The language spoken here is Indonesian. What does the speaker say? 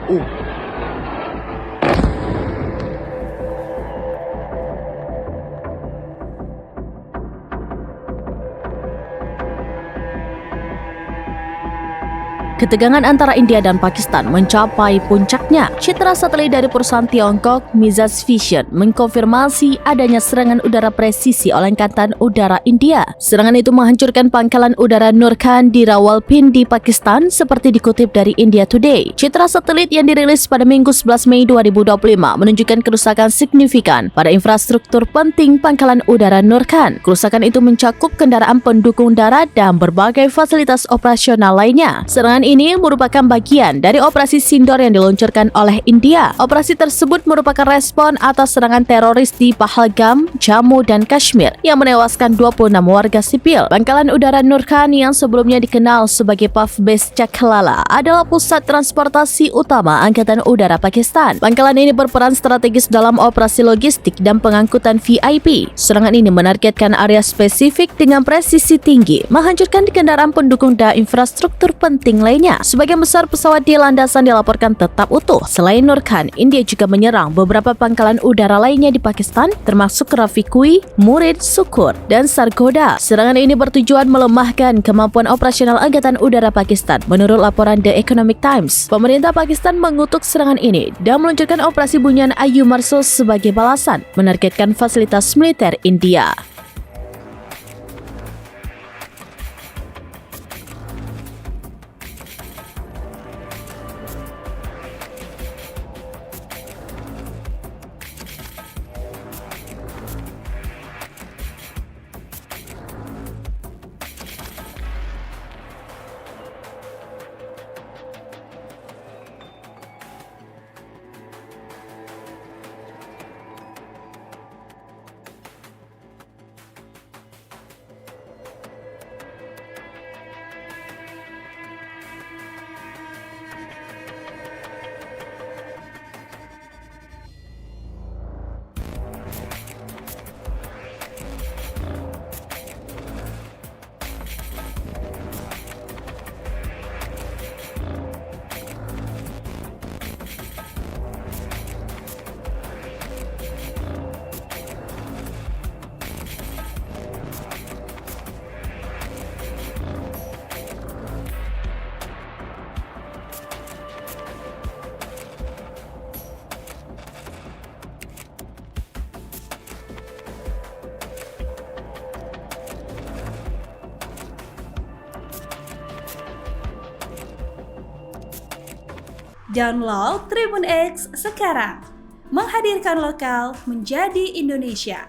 AU. Ketegangan antara India dan Pakistan mencapai puncaknya. Citra satelit dari perusahaan Tiongkok Mizas Vision mengkonfirmasi adanya serangan udara presisi oleh Angkatan Udara India. Serangan itu menghancurkan pangkalan udara Nur Khan di Rawalpindi, Pakistan, seperti dikutip dari India Today. Citra satelit yang dirilis pada Minggu 11 Mei 2025 menunjukkan kerusakan signifikan pada infrastruktur penting pangkalan udara Nur Khan. Kerusakan itu mencakup kendaraan pendukung darat dan berbagai fasilitas operasional lainnya. Serangan ini merupakan bagian dari operasi Sindor yang diluncurkan oleh India. Operasi tersebut merupakan respon atas serangan teroris di Pahalgam, Jammu dan Kashmir yang menewaskan 26 warga sipil. Pangkalan udara Nur Khan yang sebelumnya dikenal sebagai Puff Base Chaklala adalah pusat transportasi utama Angkatan Udara Pakistan. Pangkalan ini berperan strategis dalam operasi logistik dan pengangkutan VIP. Serangan ini menargetkan area spesifik dengan presisi tinggi, menghancurkan kendaraan pendukung dan infrastruktur penting lainnya. Sebagian besar pesawat di landasan dilaporkan tetap utuh. Selain Nur Khan, India juga menyerang beberapa pangkalan udara lainnya di Pakistan, termasuk Rafiqui, Murid, Sukur, dan Sargodha. Serangan ini bertujuan melemahkan kemampuan operasional Angkatan Udara Pakistan. Menurut laporan The Economic Times, pemerintah Pakistan mengutuk serangan ini dan meluncurkan operasi Bunyan Ayu Marso sebagai balasan, menargetkan fasilitas militer India. Download Tribun X sekarang, menghadirkan lokal menjadi Indonesia.